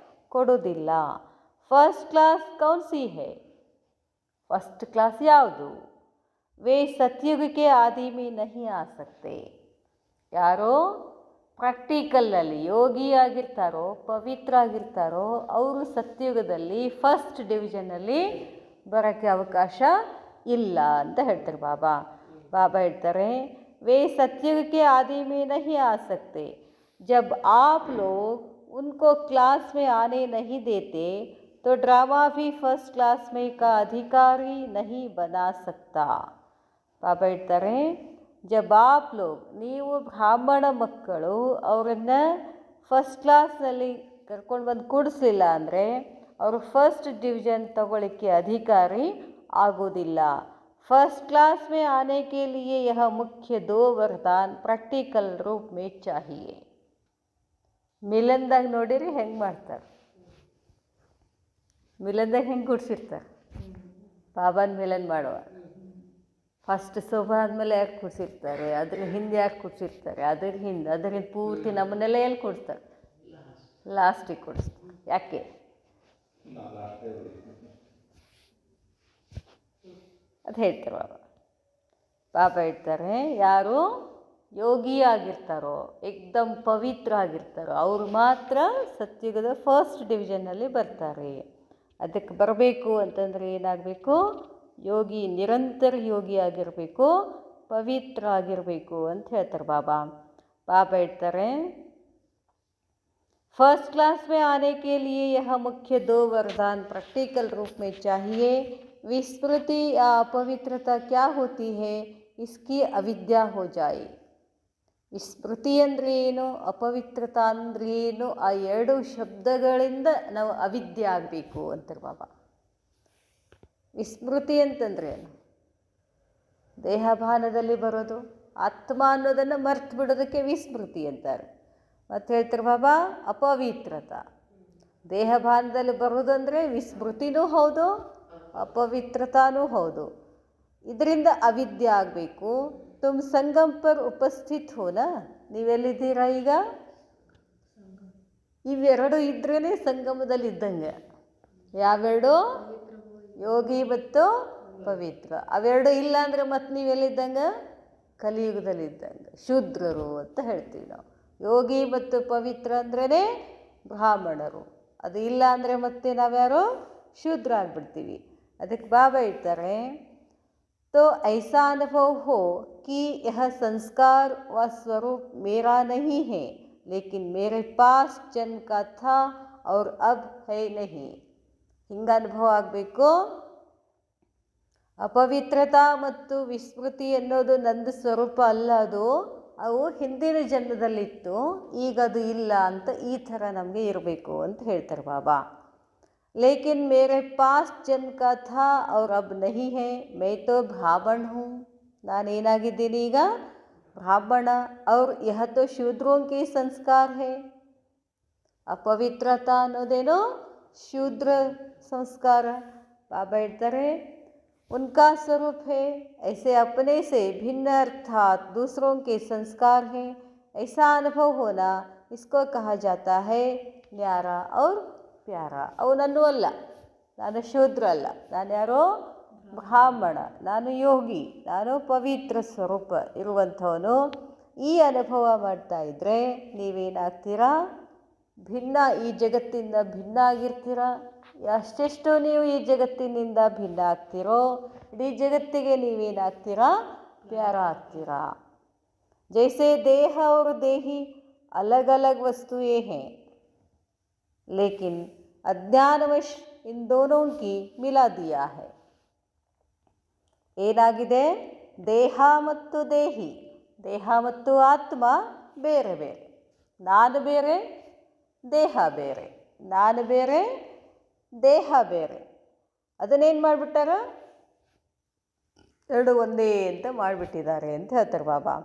Speaker 1: ಕೊಡೋದಿಲ್ಲ. ಫಸ್ಟ್ ಕ್ಲಾಸ್ ಕೌನ್ ಸಿ ಹೇ? ಫಸ್ಟ್ ಕ್ಲಾಸ್ ಯಾವುದು? ವೇ ಸತ್ಯುಗಕ್ಕೆ ಆದಿಮಿ ನಹಿ ಆ ಸಕ್ತೆ. ಯಾರೋ ಪ್ರಾಕ್ಟಿಕಲ್ನಲ್ಲಿ ಯೋಗಿ ಆಗಿರ್ತಾರೋ, ಪವಿತ್ರ ಆಗಿರ್ತಾರೋ, ಅವರು ಸತ್ಯುಗದಲ್ಲಿ ಫಸ್ಟ್ ಡಿವಿಷನಲ್ಲಿ ಬರೋಕ್ಕೆ ಅವಕಾಶ ಇಲ್ಲ ಅಂತ ಹೇಳ್ತಾರೆ ಬಾಬಾ. ಬಾಬಾ ಹೇಳ್ತಾರೆ, वे सत्युग के आदि में नहीं आ सकते. जब आप लोग उनको क्लास में आने नहीं देते तो ड्रामा भी फर्स्ट क्लास में का अधिकारी नहीं बना सकता. ಬಾಬಾ ಹೇಳ್ತಾರೆ, ಜಬ್ ಆಪ್ ಲೋಗ್, ನೀವು ಬ್ರಾಹ್ಮಣ ಮಕ್ಕಳು ಅವರನ್ನು ಫಸ್ಟ್ ಕ್ಲಾಸ್ನಲ್ಲಿ ಕರ್ಕೊಂಡು ಬಂದು ಕೂಡಿಸ್ಲಿಲ್ಲ ಅಂದರೆ ಅವರು ಫಸ್ಟ್ ಡಿವಿಷನ್ ತಗೊಳ್ಳಿಕ್ಕೆ ಅಧಿಕಾರಿ ಆಗೋದಿಲ್ಲ. फर्स्ट क्लास में आने के लिए यह मुख्य 2 वरदान प्रैक्टिकल रूप में चाहिए. ಮಿಲನ್ದಾಗ ನೋಡಿರಿ ಹೆಂಗೆ ಮಾಡ್ತಾರೆ. ಮಿಲನ್ದಾಗ ಹೆಂಗೆ ಕೂಡ್ಸಿರ್ತಾರೆ ಬಾಬಾನ ಮಿಲನ್ ಮಾಡುವ. ಫಸ್ಟ್ ಶೋಭಾ ಆದಮೇಲೆ ಯಾಕೆ ಕೂಡ್ಸಿರ್ತಾರೆ, ಅದ್ರ ಹಿಂದೆ ಯಾಕೆ ಕೂಡ್ಸಿರ್ತಾರೆ, ಅದ್ರ ಪೂರ್ತಿ ನಮ್ಮನ್ನೆಲ್ಲ ಎಲ್ಲಿ ಕೂಡಿಸ್ತಾರೆ? ಲಾಸ್ಟಿಗೆ ಕೂಡಿಸ್ತಾರೆ. ಯಾಕೆ? ಅದು ಹೇಳ್ತಾರೆ ಬಾಬಾ. ಬಾಬಾ ಹೇಳ್ತಾರೆ, ಯಾರು ಯೋಗಿ ಆಗಿರ್ತಾರೋ, ಏಕ್ದಮ್ ಪವಿತ್ರ ಆಗಿರ್ತಾರೋ ಅವರು ಮಾತ್ರ ಸತ್ಯುಗದ ಫಸ್ಟ್ ಡಿವಿಷನ್ನಲ್ಲಿ ಬರ್ತಾರೆ. ಅದಕ್ಕೆ ಬರಬೇಕು ಅಂತಂದರೆ ಏನಾಗಬೇಕು? ಯೋಗಿ, ನಿರಂತರ ಯೋಗಿ ಆಗಿರಬೇಕು, ಪವಿತ್ರ ಆಗಿರಬೇಕು ಅಂತ ಹೇಳ್ತಾರೆ ಬಾಬಾ. ಬಾಬಾ ಹೇಳ್ತಾರೆ, फर्स्ट क्लास में आने के लिए यह मुख्य 2 वरदान प्रैक्टिकल रूप में चाहिए. विस्मृति या अपवित्रता क्या होती है इसकी अविद्या हो जाए. ವಿಸ್ಮೃತಿ ಅಂದರೆ ಏನು, ಅಪವಿತ್ರತಾ ಅಂದರೆ ಏನು, ಆ ಎರಡು ಶಬ್ದಗಳಿಂದ ನಾವು ಅವಿದ್ಯೆ ಆಗಬೇಕು ಅಂತಾರೆ ಬಾಬಾ. ವಿಸ್ಮೃತಿ ಅಂತಂದ್ರೆ ಏನು, ದೇಹಭಾನದಲ್ಲಿ ಬರೋದು, ಆತ್ಮ ಅನ್ನೋದನ್ನು ಮರ್ತು ಬಿಡೋದಕ್ಕೆ ವಿಸ್ಮೃತಿ ಅಂತಾರೆ. ಮತ್ತು ಹೇಳ್ತಾರೆ ಬಾಬಾ ಅಪವಿತ್ರತ, ದೇಹಭಾನದಲ್ಲಿ ಬರೋದಂದರೆ ವಿಸ್ಮೃತಿನೂ ಹೌದು, ಅಪವಿತ್ರತಾನೂ ಹೌದು. ಇದರಿಂದ ಅವಿದ್ಯೆ ಆಗಬೇಕು. ತುಮ್ ಸಂಗಮ್ ಪರ್ ಉಪಸ್ಥಿತ್ ಹೋನ, ನೀವೆಲ್ಲಿದ್ದೀರಾ ಈಗ? ಇವೆರಡು ಇದ್ರೇ ಸಂಗಮದಲ್ಲಿ ಇದ್ದಂಗೆ. ಯಾವೆರಡು? ಯೋಗಿ ಮತ್ತು ಪವಿತ್ರ. ಅವೆರಡು ಇಲ್ಲ ಅಂದರೆ ಮತ್ತೆ ನೀವೆಲ್ಲಿದ್ದಂಗೆ? ಕಲಿಯುಗದಲ್ಲಿದ್ದಂಗೆ, ಶೂದ್ರರು ಅಂತ ಹೇಳ್ತೀವಿ ನಾವು. ಯೋಗಿ ಮತ್ತು ಪವಿತ್ರ ಅಂದ್ರೇ ಬ್ರಾಹ್ಮಣರು. ಅದು ಇಲ್ಲ ಅಂದರೆ ಮತ್ತೆ ನಾವ್ಯಾರು? ಶೂದ್ರ ಆಗಿಬಿಡ್ತೀವಿ. ಅದಕ್ಕೆ ಬಾಬಾ ಹೇಳ್ತಾರೆ, तो ऐसा अनुभव हो कि यह संस्कार व स्वरूप मेरा नहीं है, लेकिन मेरे पास जन्म का था और अब है नहीं. ಹಿಂಗೆ ಅನುಭವ ಆಗಬೇಕು. ಅಪವಿತ್ರತಾ ಮತ್ತು ವಿಸ್ಮೃತಿ ಅನ್ನೋದು ನಂದು ಸ್ವರೂಪ ಅಲ್ಲ, ಅವು ಹಿಂದಿನ ಜನ್ಮದಲ್ಲಿತ್ತು, ಈಗ ಅದು ಇಲ್ಲ ಅಂತ ಈ ಥರ ನಮಗೆ ಇರಬೇಕು ಅಂತ ಹೇಳ್ತಾರೆ ಬಾಬಾ. लेकिन मेरे पास जन्म का था और अब नहीं है, मैं तो ब्राह्मण हूँ. ನಾನೇನಾಗಿದ್ದೀನಿ ಈಗ? ಬ್ರಾಹ್ಮಣ. और यह तो शूद्रों के संस्कार है. ಅಪವಿತ್ರತಾ ಅನ್ನೋದೇನೋ ಶೂದ್ರ ಸಂಸ್ಕಾರ. ಬಾಬಾ ಹೇಳ್ತಾರೆ, उनका स्वरूप है, ऐसे अपने से भिन्न अर्थात दूसरों के संस्कार है. ऐसा अनुभव होना, इसको कहा जाता है न्यारा और ಪ್ಯಾರ. ಅವು ನನ್ನೂ ಅಲ್ಲ, ನಾನು ಶೂದ್ರ ಅಲ್ಲ, ನಾನು ಯಾರೋ ಬ್ರಾಹ್ಮಣ, ನಾನು ಯೋಗಿ, ನಾನು ಪವಿತ್ರ ಸ್ವರೂಪ ಇರುವಂಥವನು. ಈ ಅನುಭವ ಮಾಡ್ತಾ ಇದ್ದರೆ ನೀವೇನಾಗ್ತೀರಾ? ಭಿನ್ನ, ಈ ಜಗತ್ತಿಂದ ಭಿನ್ನ ಆಗಿರ್ತೀರ. ಅಷ್ಟೆಷ್ಟು ನೀವು ಈ ಜಗತ್ತಿನಿಂದ ಭಿನ್ನ ಆಗ್ತಿರೋ, ಇಡೀ ಜಗತ್ತಿಗೆ ನೀವೇನಾಗ್ತೀರಾ? ಪ್ಯಾರ ಆಗ್ತೀರಾ. ಜೈಸೆ ದೇಹ और ದೇಹಿ अलग अलग वस्तुएं हैं, लेकिन अज्ञानवश इन दोनों की मिला दिया है. ಏನಾಗಿದೆ? ದೇಹ ಮತ್ತು ದೇಹಿ, ದೇಹ ಮತ್ತು ಆತ್ಮ ಬೇರೆ ಬೇರೆ. ನಾನು ಬೇರೆ, ದೇಹ ಬೇರೆ, ನಾನು ಬೇರೆ, ದೇಹ ಬೇರೆ. ಅದನ್ನೇನು ಮಾಡಿಬಿಟ್ಟಾರ? ಎರಡು ಒಂದೇ ಅಂತ ಮಾಡಿಬಿಟ್ಟಿದ್ದಾರೆ ಅಂತ ಹೇಳ್ತಾರೆ ಬಾಬಾ.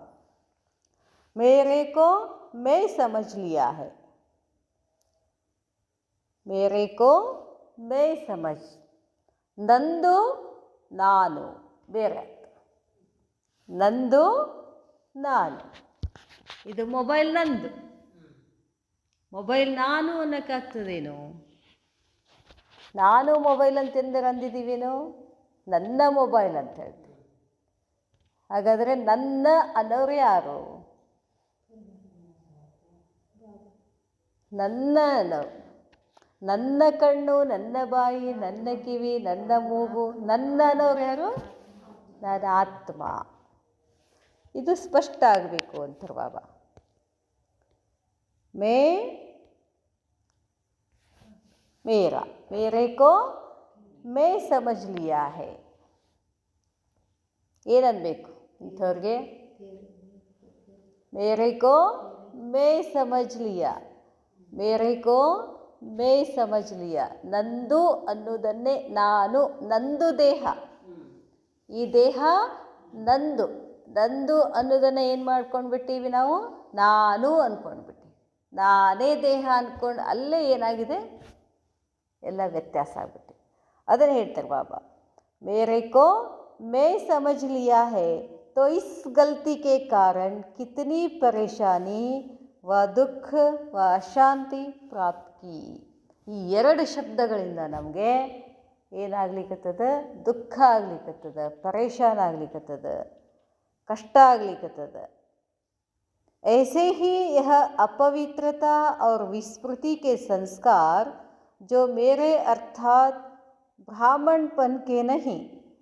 Speaker 1: ಮೇರೆ ಕೋ ಮೈ ಸಮझ लिया है, ಮೇರೆ ಕೋ ಮೈ ಸಮझ. ನಂದು ನಾನು ಬೇರೆ, ನಂದು ನಾನು. ಇದು ಮೊಬೈಲ್ ನಂದು, ಮೊಬೈಲ್ ನಾನು ಅನ್ನೋಕ್ಕಾಗ್ತದೇನು? ನಾನು ಮೊಬೈಲ್ ಅಂತಂದ್ರೆ ಅಂದಿದ್ದೀವೇನೋ? ನನ್ನ ಮೊಬೈಲ್ ಅಂತ ಹೇಳ್ತೀವಿ. ಹಾಗಾದರೆ ನನ್ನ ಅನ್ನೋರು ಯಾರು? ನನ್ನ ಅನ್ನೋರು. ನನ್ನ ಕಣ್ಣು, ನನ್ನ ಬಾಯಿ, ನನ್ನ ಕಿವಿ, ನನ್ನ ಮೂಗು, ನನ್ನ ಅನ್ನೋರು ಯಾರು? ನಾನು ಆತ್ಮ. ಇದು ಸ್ಪಷ್ಟ ಆಗಬೇಕು ಅಂತಾರೆ ಬಾಬಾ. ಮೇರಾ, ಮೇರೆ ಕೋ ಮೈ ಸಮझ लिया है. ಏನನ್ಬೇಕು ಇಂಥವ್ರಿಗೆ? ಮೇರೆ ಕೋ ಮೈ ಸಮझ लिया, ಮೇರೆ ಕೋ ಮೈ ಸಮझ लिया. ನಂದು ಅನ್ನೋದನ್ನೇ ನಾನು, ನಂದು ದೇಹ, ಈ ದೇಹ ನಂದು. ನಂದು ಅನ್ನೋದನ್ನು ಏನು ಮಾಡ್ಕೊಂಡ್ಬಿಟ್ಟಿವಿ ನಾವು? ನಾನು ಅಂದ್ಕೊಂಡ್ಬಿಟ್ಟಿವಿ. ನಾನೇ ದೇಹ ಅಂದ್ಕೊಂಡು ಅಲ್ಲೇ ಏನಾಗಿದೆ? ಎಲ್ಲ ವ್ಯತ್ಯಾಸ ಆಗ್ಬಿಟ್ಟು. ಅದನ್ನು ಹೇಳ್ತಾರೆ ಬಾಬಾ, ಮೇರೆ ಕೋ ಮೈ ಸಮझ लिया है, तो इस गलती के कारण कितनी परेशानी ವ ದುಃಖ ವ ಅಶಾಂತಿ ಪ್ರಾಪ್ತಿ. ಈ ಎರಡು ಶಬ್ದಗಳಿಂದ ನಮಗೆ ಏನಾಗ್ಲಿಕ್ಕತ್ತದ? ದುಃಖ ಆಗ್ಲಿಕ್ಕತ್ತದ, ಪರೇಶಾನ್ ಆಗ್ಲಿಕ್ಕತ್ತದ, ಕಷ್ಟ ಆಗ್ಲಿಕ್ಕತ್ತದ. ऐसे ही यह अपवित्रता और विस्मृति के संस्कार जो मेरे अर्थात ब्राह्मणपन के नहीं,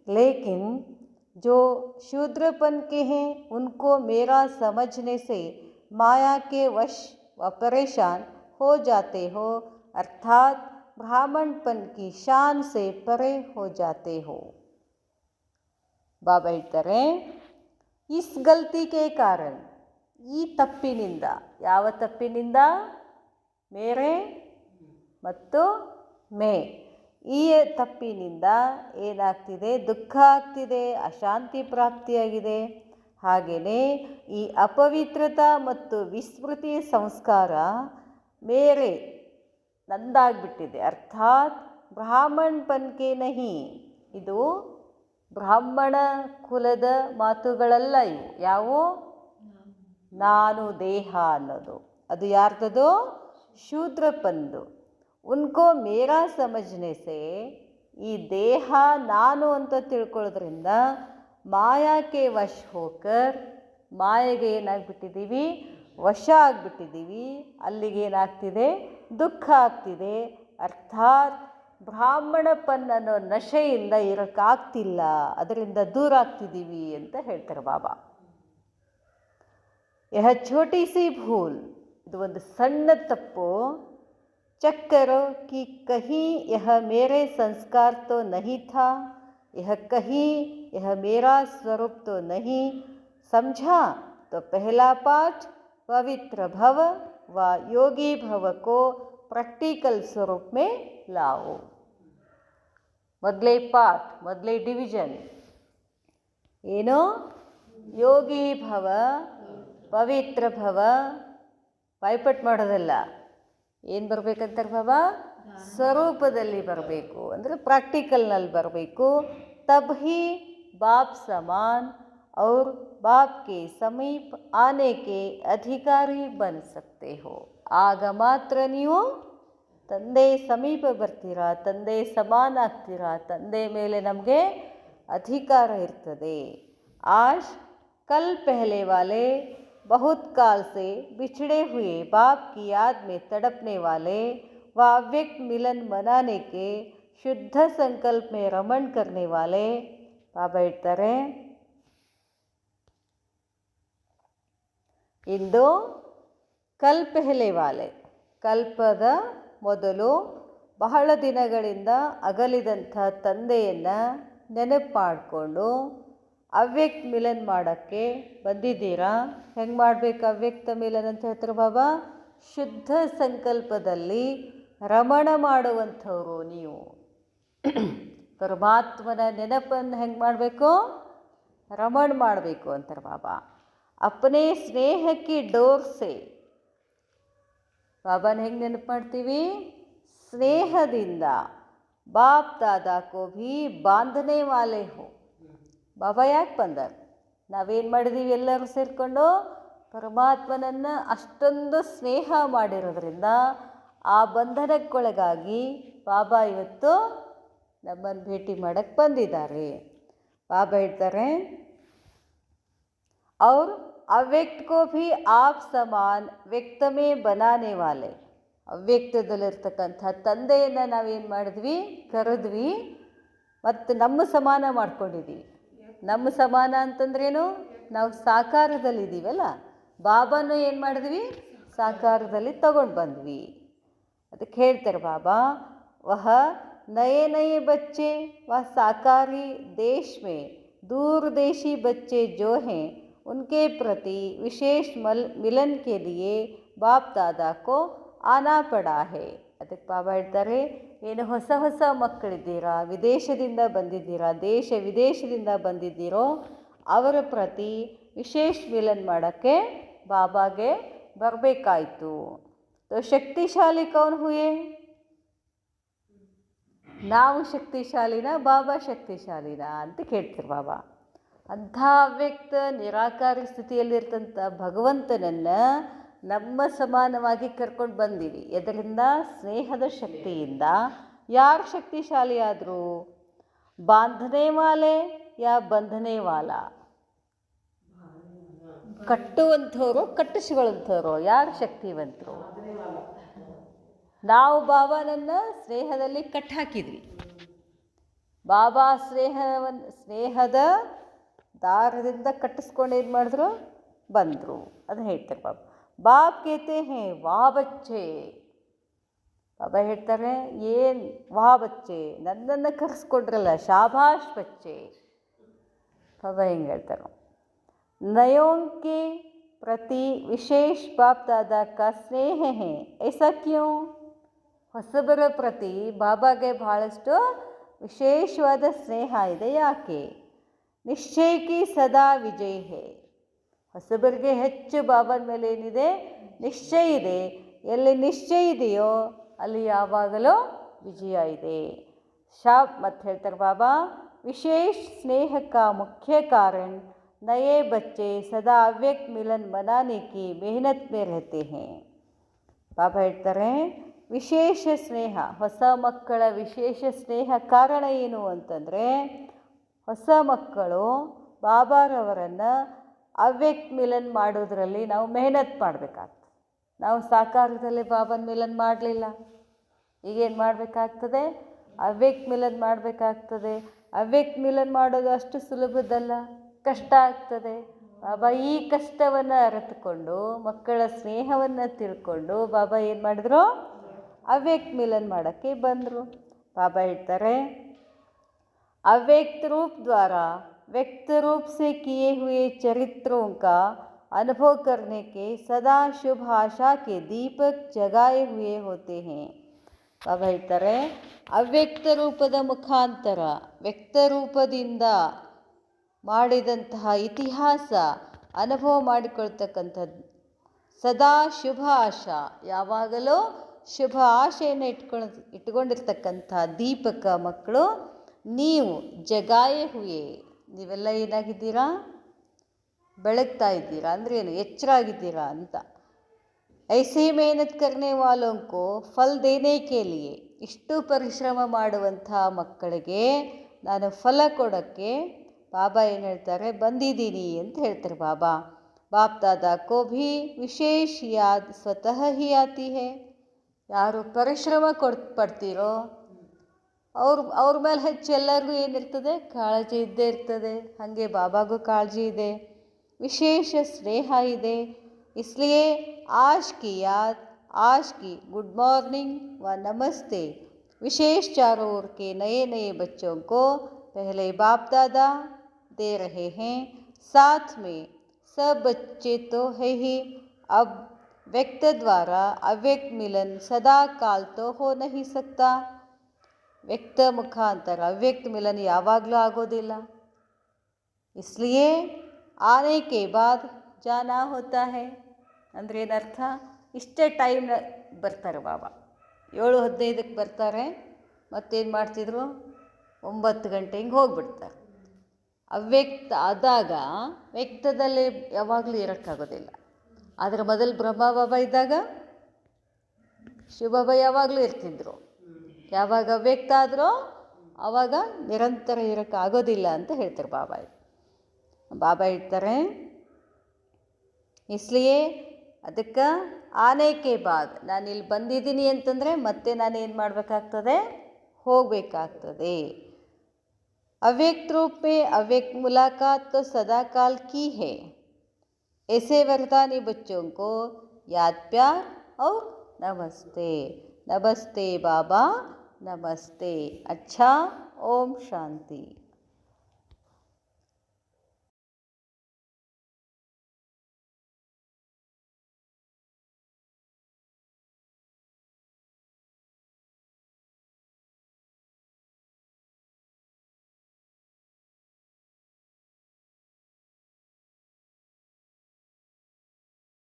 Speaker 1: लेकिन जो शूद्रपन के हैं, उनको मेरा समझने से माया के वश व परेशान हो जाते हो, अर्थात ब्राह्मणपन की शान से परे हो जाते हो. ಬಾಬಾ ಹೇಳ್ತಾರೆ, ಇಸ್ ಗಲ್ತಿಗೆ ಕಾರಣ, ಈ ತಪ್ಪಿನಿಂದ. ಯಾವ ತಪ್ಪಿನಿಂದ? ಮೇರೆ ಮತ್ತು ಮೇ. ಈ ತಪ್ಪಿನಿಂದ ಏನಾಗ್ತಿದೆ? ದುಃಖ ಆಗ್ತಿದೆ, ಅಶಾಂತಿ ಪ್ರಾಪ್ತಿಯಾಗಿದೆ. ಹಾಗೆಯೇ ಈ ಅಪವಿತ್ರತಾ ಮತ್ತು ವಿಸ್ಮೃತಿ ಸಂಸ್ಕಾರ ಮೇರೆ ನಂದಾಗ್ಬಿಟ್ಟಿದೆ. ಅರ್ಥಾತ್ ಬ್ರಾಹ್ಮಣ್ ಪನ್ಕೆ ನಹಿ. ಇದು ಬ್ರಾಹ್ಮಣ ಕುಲದ ಮಾತುಗಳಲ್ಲ ಇವು. ಯಾವು? ನಾನು ದೇಹ ಅನ್ನೋದು ಅದು ಯಾರ್ದದು? ಶೂದ್ರಪಂದು. ಉನ್ಕೋ ಮೇರಾ ಸಮಜ್ನೆ ಸೆ, ಈ ದೇಹ ನಾನು ಅಂತ ತಿಳ್ಕೊಳ್ಳೋದ್ರಿಂದ ಮಾಯಾಕ್ಕೆ ವಶ ಹೋಕರ್, ಮಾಯೆಗೆ ಏನಾಗ್ಬಿಟ್ಟಿದ್ದೀವಿ? ವಶ ಆಗಿಬಿಟ್ಟಿದ್ದೀವಿ. ಅಲ್ಲಿಗೆ ಏನಾಗ್ತಿದೆ? ದುಃಖ ಆಗ್ತಿದೆ. ಅರ್ಥಾತ್ ಬ್ರಾಹ್ಮಣಪನ್ ಅನ್ನೋ ನಶೆಯಿಂದ ಇರೋಕ್ಕಾಗ್ತಿಲ್ಲ, ಅದರಿಂದ ದೂರ ಆಗ್ತಿದ್ದೀವಿ ಅಂತ ಹೇಳ್ತಾರೆ ಬಾಬಾ. ಯಹ ಛೋಟಿ ಸಿ ಭೂಲ್, ಇದು ಒಂದು ಸಣ್ಣ ತಪ್ಪು. ಚೆಕ್ ಕರೋ ಕಿ ಕಹಿ ಯಹ ಮೇರೆ ಸಂಸ್ಕಾರ ತೋ ನಹಿ ಥಾ, ಯಹ ಕಹಿ ಯಹ ಮೇರಾ ಸ್ವರೂಪ್ ತೋ ನಹಿ ಸಮझा तो पहला पाठ पवित्र भव व योगी भव को प्रैक्टिकल स्वरूप में लाओ. ಮೊದಲೇ ಪಾಠ, ಮೊದಲೇ ಡಿವಿಷನ್ ಏನು? ಯೋಗಿ ಭವ, ಪವಿತ್ರ ಭವ. ಬಾಯ್ಪಟ್ಟು ಮಾಡೋದಲ್ಲ. ಏನು ಬರಬೇಕಂತಾರೆ ಬಾಬಾ? ಸ್ವರೂಪದಲ್ಲಿ ಬರಬೇಕು, ಅಂದರೆ ಪ್ರಾಕ್ಟಿಕಲ್ನಲ್ಲಿ ಬರಬೇಕು. ತಬ್ ಹಿ ಬಾಪ್ ಸಮಾನ್ और बाप के समीप आने के अधिकारी बन सकते हो. ಆಗ ಮಾತ್ರ ನೀವು ತಂದೆ ಸಮೀಪ ಬರ್ತೀರಾ, ತಂದೆ ಸಮಾನ ಆಗ್ತೀರಾ, ತಂದೆ ಮೇಲೆ ನಮಗೆ ಅಧಿಕಾರ ಇರ್ತದೆ. ಆಜ್ ಕಲ್ ಪಹಲೆ ವಾಲೆ बहुत काल से बिछड़े हुए बाप की याद में तड़पने वाले व अव्यक्त मिलन मनाने के शुद्ध संकल्प में रमण करने वाले ಬಾಬಾ ಹೇಳ್ತಾರೆ, ಇಂದು ಕಲ್ ಪೆಹಲೆ ವಾಲೆ, ಕಲ್ಪದ ಮೊದಲು ಬಹಳ ದಿನಗಳಿಂದ ಅಗಲಿದಂಥ ತಂದೆಯನ್ನು ನೆನಪು ಮಾಡಿಕೊಂಡು ಅವ್ಯಕ್ತ ಮಿಲನ್ ಮಾಡೋಕ್ಕೆ ಬಂದಿದ್ದೀರಾ. ಹೆಂಗೆ ಮಾಡಬೇಕು ಅವ್ಯಕ್ತ ಮಿಲನ್ ಅಂತ ಹೇಳ್ತಾರೆ ಬಾಬಾ? ಶುದ್ಧ ಸಂಕಲ್ಪದಲ್ಲಿ ರಮಣ ಮಾಡುವಂಥವ್ರು ನೀವು. ಪರಮಾತ್ಮನ ನೆನಪನ್ನು ಹೆಂಗೆ ಮಾಡಬೇಕು? ರಮಣ ಮಾಡಬೇಕು ಅಂತಾರೆ ಬಾಬಾ. ಅಪ್ಪನೇ ಸ್ನೇಹಕ್ಕೆ ಡೋರ್ ಸೆ, ಬಾಬಾನ ಹೆಂಗೆ ನೆನಪು ಮಾಡ್ತೀವಿ? ಸ್ನೇಹದಿಂದ. ಬಾಪ್ ದಾದಾ ಕೋ ಭೀ ಬಾಂಧನೆ ವಾಲೆ ಹೋ. ಬಾಬಾ ಯಾಕೆ ಬಂದರು? ನಾವೇನು ಮಾಡಿದ್ದೀವಿ? ಎಲ್ಲರೂ ಸೇರಿಕೊಂಡು ಪರಮಾತ್ಮನನ್ನು ಅಷ್ಟೊಂದು ಸ್ನೇಹ ಮಾಡಿರೋದ್ರಿಂದ ಆ ಬಂಧನಕ್ಕೊಳಗಾಗಿ ಬಾಬಾ ಇವತ್ತು ನಮ್ಮನ್ನು ಭೇಟಿ ಮಾಡೋಕ್ಕೆ ಬಂದಿದ್ದಾರೆ. ಬಾಬಾ ಹೇಳ್ತಾರೆ, और ಅವ್ಯಕ್ತ ಕೋ ಭೀ ಆಪ್ ಸಮಾನ್ ವ್ಯಕ್ತಮೇ ಬನಾನೆ ವಾಲೆ. ಅವ್ಯಕ್ತದಲ್ಲಿರ್ತಕ್ಕಂಥ ತಂದೆಯನ್ನು ನಾವೇನು ಮಾಡಿದ್ವಿ? ಕರೆದ್ವಿ ಮತ್ತು ನಮ್ಮ ಸಮಾನ ಮಾಡ್ಕೊಂಡಿದ್ದೀವಿ. ನಮ್ಮ ಸಮಾನ ಅಂತಂದ್ರೇನು? ನಾವು ಸಾಕಾರದಲ್ಲಿದ್ದೀವಲ್ಲ, ಬಾಬಾನು ಏನು ಮಾಡಿದ್ವಿ? ಸಾಕಾರದಲ್ಲಿ ತಗೊಂಡು ಬಂದ್ವಿ. ಅದಕ್ಕೆ ಹೇಳ್ತಾರೆ ಬಾಬಾ, ವಹ ನಯೇ ನಯೇ ಬಚ್ಚೆ ವ ಸಾಕಾರಿ ದೇಶ ಮೇ दूरदेशी बच्चे जो हैं उनके प्रति विशेष मिलन के लिए बाप दादा को आना पड़ा है. ಅದಕ್ಕೆ ಬಾಬಾ ಹೇಳ್ತಾರೆ, ಏನು ಹೊಸ ಹೊಸ ಮಕ್ಕಳಿದ್ದೀರಾ, ವಿದೇಶದಿಂದ ಬಂದಿದ್ದೀರಾ, ದೇಶ ವಿದೇಶದಿಂದ ಬಂದಿದ್ದೀರೋ ಅವರ ಪ್ರತಿ ವಿಶೇಷ ಮಿಲನ್ ಮಾಡೋಕ್ಕೆ ಬಾಬಾಗೆ ಬರಬೇಕಾಯಿತು. तो ಶಕ್ತಿಶಾಲಿ ಕೌನ್ ಹುಯೆ? ನಾವು ಶಕ್ತಿಶಾಲಿನ, ಬಾಬಾ ಶಕ್ತಿಶಾಲಿನ ಅಂತ ಕೇಳ್ತಾರೆ ಬಾಬಾ. ಅಂಥ ಅವ್ಯಕ್ತ ನಿರಾಕಾರಿ ಸ್ಥಿತಿಯಲ್ಲಿರ್ತಂಥ ಭಗವಂತನನ್ನು ನಮ್ಮ ಸಮಾನವಾಗಿ ಕರ್ಕೊಂಡು ಬಂದೀವಿ. ಇದರಿಂದ ಸ್ನೇಹದ ಶಕ್ತಿಯಿಂದ. ಯಾರು ಶಕ್ತಿಶಾಲಿ ಆದರು? ಬಾಂಧನೆ ವಾಲೆ ಯಾ ಬಂಧನೆ ವಾಲ? ಕಟ್ಟುವಂಥವ್ರು, ಕಟ್ಟಿಸಿಕೊಳ್ಳುವಂಥವ್ರು ಯಾರು ಶಕ್ತಿವಂತರು? ನಾವು ಬಾಬಾನನ್ನು ಸ್ನೇಹದಲ್ಲಿ ಕಟ್ಟಾಕಿದ್ವಿ. ಬಾಬಾ ಸ್ನೇಹದ ದಾರದಿಂದ ಕಟ್ಟಿಸ್ಕೊಂಡು ಏನು ಮಾಡಿದ್ರು? ಬಂದರು. ಅದನ್ನು ಹೇಳ್ತಾರೆ ಬಾಬಾ. ಬಾಪ್ ಕೇತೆ ಹೇ ವಾ ಬಚ್ಚೆ. ಬಾಬಾ ಹೇಳ್ತಾರೆ, ಏನು ವಾ ಬಚ್ಚೆ, ನನ್ನನ್ನು ಕರೆಸ್ಕೊಂಡ್ರಲ್ಲ, ಶಾಬಾಷ್ ಬಚ್ಚೆ. ಬಾಬಾ ಹೆಂಗೆ ಹೇಳ್ತಾರೆ? नयों के प्रति विशेष बाप दादा का स्नेह है. ऐसा क्यों? ಹೊಸಬರ ಪ್ರತಿ ಬಾಬಾಗೆ ಬಹಳಷ್ಟು ವಿಶೇಷವಾದ ಸ್ನೇಹ ಇದೆ. ಯಾಕೆ? ನಿಶ್ಚಯಕ್ಕೆ ಸದಾ ವಿಜಯ ಹೇ. ಹೊಸಬರಿಗೆ ಹೆಚ್ಚು ಬಾಬನ ಮೇಲೆ ಏನಿದೆ? ನಿಶ್ಚಯ ಇದೆ. ಎಲ್ಲಿ ನಿಶ್ಚಯ ಇದೆಯೋ ಅಲ್ಲಿ ಯಾವಾಗಲೂ ವಿಜಯ ಇದೆ. ಶಾಪ್ ಮತ್ತು ಹೇಳ್ತಾರೆ ಬಾಬಾ, ವಿಶೇಷ ಸ್ನೇಹ का मुख्य कारण नए बच्चे सदा अव्यक्त मिलन मनाने की मेहनत में रहते हैं. ಬಾಬಾ ಹೇಳ್ತಾರೆ ವಿಶೇಷ ಸ್ನೇಹ, ಹೊಸ ಮಕ್ಕಳ ವಿಶೇಷ ಸ್ನೇಹ ಕಾರಣ ಏನು ಅಂತಂದರೆ, ಹೊಸ ಮಕ್ಕಳು ಬಾಬಾರವರನ್ನು ಅವ್ಯಕ್ತ ಮಿಲನ್ ಮಾಡೋದರಲ್ಲಿ ನಾವು ಮೆಹನತ್ ಮಾಡಬೇಕಾಗ್ತದೆ. ನಾವು ಸಾಕಾರದಲ್ಲಿ ಬಾಬನ ಮಿಲನ್ ಮಾಡಲಿಲ್ಲ, ಈಗೇನು ಮಾಡಬೇಕಾಗ್ತದೆ? ಅವ್ಯಕ್ತ ಮಿಲನ್ ಮಾಡಬೇಕಾಗ್ತದೆ. ಅವ್ಯಕ್ತ ಮಿಲನ್ ಮಾಡೋದು ಅಷ್ಟು ಸುಲಭದಲ್ಲ, ಕಷ್ಟ ಆಗ್ತದೆ. ಬಾಬಾ ಈ ಕಷ್ಟವನ್ನು ಅರಿತುಕೊಂಡು, ಮಕ್ಕಳ ಸ್ನೇಹವನ್ನು ತಿಳ್ಕೊಂಡು ಬಾಬಾ ಏನು ಮಾಡಿದ್ರು? ಅವ್ಯಕ್ತ ಮಿಲನ್ ಮಾಡೋಕ್ಕೆ ಬಂದರು. ಬಾಬಾ ಹೇಳ್ತಾರೆ, अव्यक्त रूप द्वारा व्यक्त रूप से किए हुए चरित्रों का अनुभव करने के सदा शुभ आशा के दीपक जगाए हुए होते हैं. ಬಾಬಾ ಹೇಳ್ತಾರೆ, ಅವ್ಯಕ್ತ ರೂಪದ ಮುಖಾಂತರ ವ್ಯಕ್ತ ರೂಪದಿಂದ ಮಾಡಿದಂತಹ ಇತಿಹಾಸ ಅನುಭವ ಮಾಡಿಕೊಳ್ತಕ್ಕಂಥದ್ದು. ಸದಾ ಶುಭ ಆಶಾ, ಯಾವಾಗಲೂ ಶುಭ ಆಶೆಯನ್ನು ಇಟ್ಕೊಂಡಿರ್ತಕ್ಕಂಥ ದೀಪಕ ಮಕ್ಕಳು ನೀವು. ಜಗಾಯೇ ಹುಯೇ, ನೀವೆಲ್ಲ ಏನಾಗಿದ್ದೀರಾ? ಬೆಳಗ್ತಾ ಇದ್ದೀರಾ ಅಂದರೆ ಏನು? ಎಚ್ಚರ ಆಗಿದ್ದೀರಾ ಅಂತ. ಐಸೇ ಮೆಹನತ್ ಕರ್ನೆ ವಾಲೋಂಕೋ ಫಲ್ ದೇನೆ ಕೆ ಲಿಯೆ, ಇಷ್ಟು ಪರಿಶ್ರಮ ಮಾಡುವಂಥ ಮಕ್ಕಳಿಗೆ ನಾನು ಫಲ ಕೊಡೋಕ್ಕೆ ಬಾಬಾ ಏನು ಹೇಳ್ತಾರೆ? ಬಂದಿದ್ದೀನಿ ಅಂತ ಹೇಳ್ತಾರೆ ಬಾಬಾ. ಬಾಪ್ ದಾದಾ ಕೋ ಭಿ ವಿಶೇಷ ಯಾದ್ ಸ್ವತಃ ಹಿ ಆತಿ ಹೇ. ಯಾರು ಪರಿಶ್ರಮ ಪಡ್ತೀರೋ ಅವ್ರ ಮೇಲೆ ಹೆಚ್ಚು ಎಲ್ಲರಿಗೂ ಏನಿರ್ತದೆ? ಕಾಳಜಿ ಇದ್ದೇ ಇರ್ತದೆ. ಹಾಗೆ ಬಾಬಾಗೂ ಕಾಳಜಿ ಇದೆ, ವಿಶೇಷ ಸ್ನೇಹ ಇದೆ. इसलिए आज की याद, आज की गुड मॉर्निंग व नमस्ते विशेष चारों ओर के नए नए बच्चों को पहले बाप दादा दे रहे हैं. साथ में सब बच्चे तो है ही, अब व्यक्त द्वारा अव्यक्त मिलन सदा काल तो हो नहीं सकता. ವ್ಯಕ್ತ ಮುಖಾಂತರ ಅವ್ಯಕ್ತ ಮಿಲನ ಯಾವಾಗಲೂ ಆಗೋದಿಲ್ಲ. ಇಸ್ಲಿಯೇ ಆನೆ ಕೆ ಬಾದ್ ಜಾನಾ ಹೋತಾ ಹೈ ಅಂದರೆ ಏನರ್ಥ? ಇಷ್ಟೇ ಟೈಮ್ ಬರ್ತಾರೆ ಬಾಬಾ. 7:15ಕ್ಕೆ ಬರ್ತಾರೆ, ಮತ್ತೇನು ಮಾಡ್ತಿದ್ರು? 9 ಗಂಟೆ ಹಿಂಗೆ ಹೋಗ್ಬಿಡ್ತಾರೆ. ಅವ್ಯಕ್ತ ಆದಾಗ ವ್ಯಕ್ತದಲ್ಲಿ ಯಾವಾಗಲೂ ಇರೋಕ್ಕಾಗೋದಿಲ್ಲ. ಆದರೆ ಮೊದಲು ಬ್ರಹ್ಮ ಬಾಬಾ ಇದ್ದಾಗ ಶಿವಬಾಬಾ ಯಾವಾಗಲೂ ಇರ್ತಿದ್ರು. ಯಾವಾಗ ಅವ್ಯಕ್ತ ಆದರೂ ಆವಾಗ ನಿರಂತರ ಇರೋಕ್ಕಾಗೋದಿಲ್ಲ ಅಂತ ಹೇಳ್ತಾರೆ ಬಾಬಾ. ಬಾಬಾ ಹೇಳ್ತಾರೆ, ಇಸ್ಲಿಯೇ ಅದಕ್ಕೆ ಆನೇಕೆ ಬಾದ್, ನಾನು ಇಲ್ಲಿ ಬಂದಿದ್ದೀನಿ ಅಂತಂದರೆ ಮತ್ತೆ ನಾನು ಏನು ಮಾಡಬೇಕಾಗ್ತದೆ? ಹೋಗಬೇಕಾಗ್ತದೆ. ಅವ್ಯಕ್ತ रूप में अव्यक्त मुलाकात तो सदा काल की है. ऐसे वरदानी बच्चों को याद प्यार और नमस्ते. नमस्ते बाबा, नमस्ते. अच्छा, ओम शांति.